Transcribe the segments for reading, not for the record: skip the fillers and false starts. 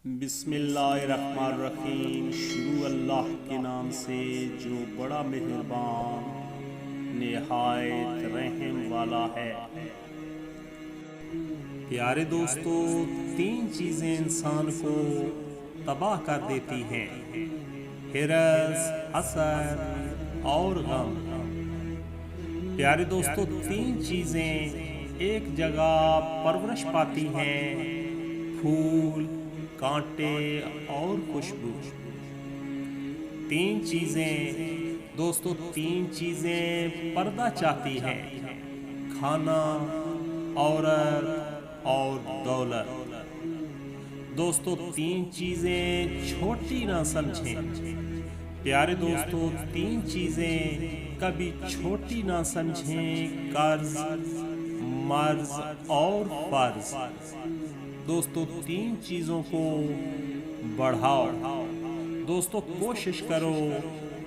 بسم اللہ الرحمن الرحیم۔ شروع اللہ کے نام سے جو بڑا مہربان نہایت رحم والا ہے۔ پیارے دوستو، تین چیزیں انسان کو تباہ کر دیتی ہیں: ہرس، حسد اور غم۔ پیارے دوستو، تین چیزیں ایک جگہ پرورش پاتی ہیں: پھول، کانٹے اور خوشبو۔ تین چیزیں پردہ چاہتی ہیں: کھانا، عورت اور دولت۔ دوستو، تین چیزیں چھوٹی نہ سمجھیں۔ پیارے دوستو، تین چیزیں کبھی چھوٹی نہ سمجھیں: قرض، مرض اور فرض۔ دوستو، تین چیزوں کو بڑھاؤ۔ دوستو، کوشش کرو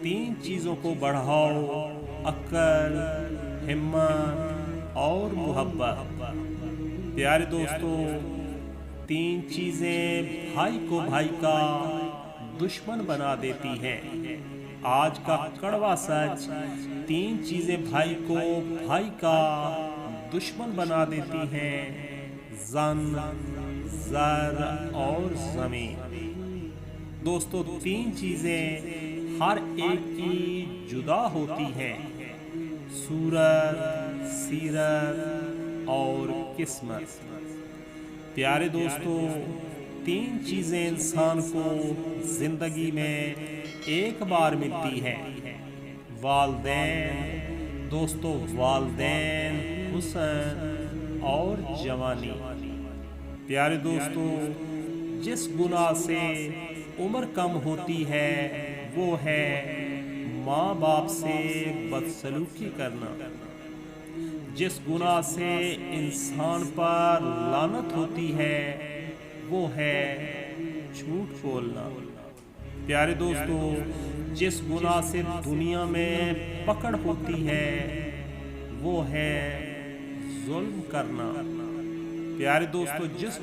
تین چیزوں کو بڑھاؤ: عقل، ہمت اور محبت۔ پیارے دوستو، تین چیزیں بھائی کو بھائی کا دشمن بنا دیتی ہیں۔ آج کا کڑوا سچ: تین چیزیں بھائی کو بھائی کا دشمن بنا دیتی ہیں: زن، زر اور زمین۔ دوستو، تین چیزیں ہر ایک کی جدا ہوتی ہیں: صورت، سیرت اور قسمت۔ پیارے دوستو، تین چیزیں انسان کو زندگی میں ایک بار ملتی ہیں: والدین، دوستو والدین، حسن اور جوانی۔ پیارے دوستو، جس گناہ سے عمر کم ہوتی ہے وہ ہے ماں باپ سے بدسلوکی کرنا۔ جس گناہ سے انسان پر لعنت ہوتی ہے وہ ہے جھوٹ بولنا۔ پیارے دوستو، جس گناہ سے دنیا میں پکڑ ہوتی ہے وہ ہے ظلم کرنا۔ پیارے دوستو، جس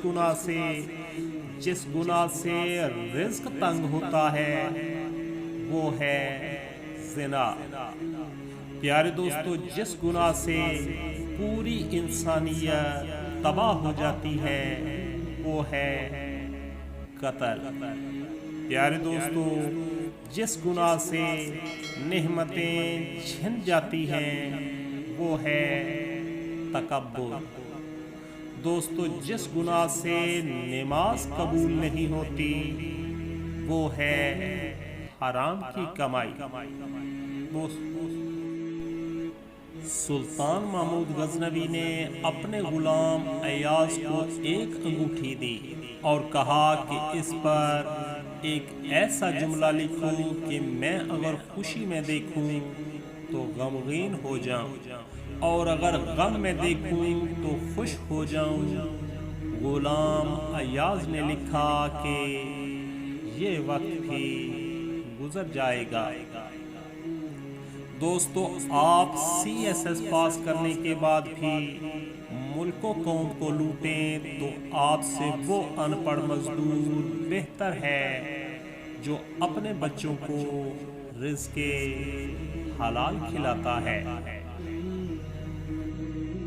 گناہ سے رزق تنگ ہوتا ہے وہ ہے زنا۔ پیارے دوستو، جس گناہ سے پوری انسانیت تباہ ہو جاتی ہے وہ ہے قتل۔ پیارے دوستو، جس گناہ سے نعمتیں چھن جاتی ہیں وہ ہے تکبر۔ دوستو، جس گناہ سے نماز قبول نہیں ہوتی وہ ہے حرام کی کمائی۔ سلطان محمود غزنوی نے اپنے غلام ایاز کو ایک انگوٹھی دی اور کہا کہ اس پر ایک ایسا جملہ لکھو کہ میں اگر خوشی میں دیکھوں تو غمگین ہو جاؤں اور اگر غم میں دیکھوں تو خوش ہو جاؤں۔ غلام ایاز نے لکھا کہ یہ وقت بھی گزر جائے گا۔ دوستو، آپ CSS پاس کرنے کے بعد بھی ملک و قوم کو لوٹیں تو آپ سے وہ ان پڑھ مزدور بہتر ہے جو اپنے بچوں کو رزق حلال کھلاتا ہے۔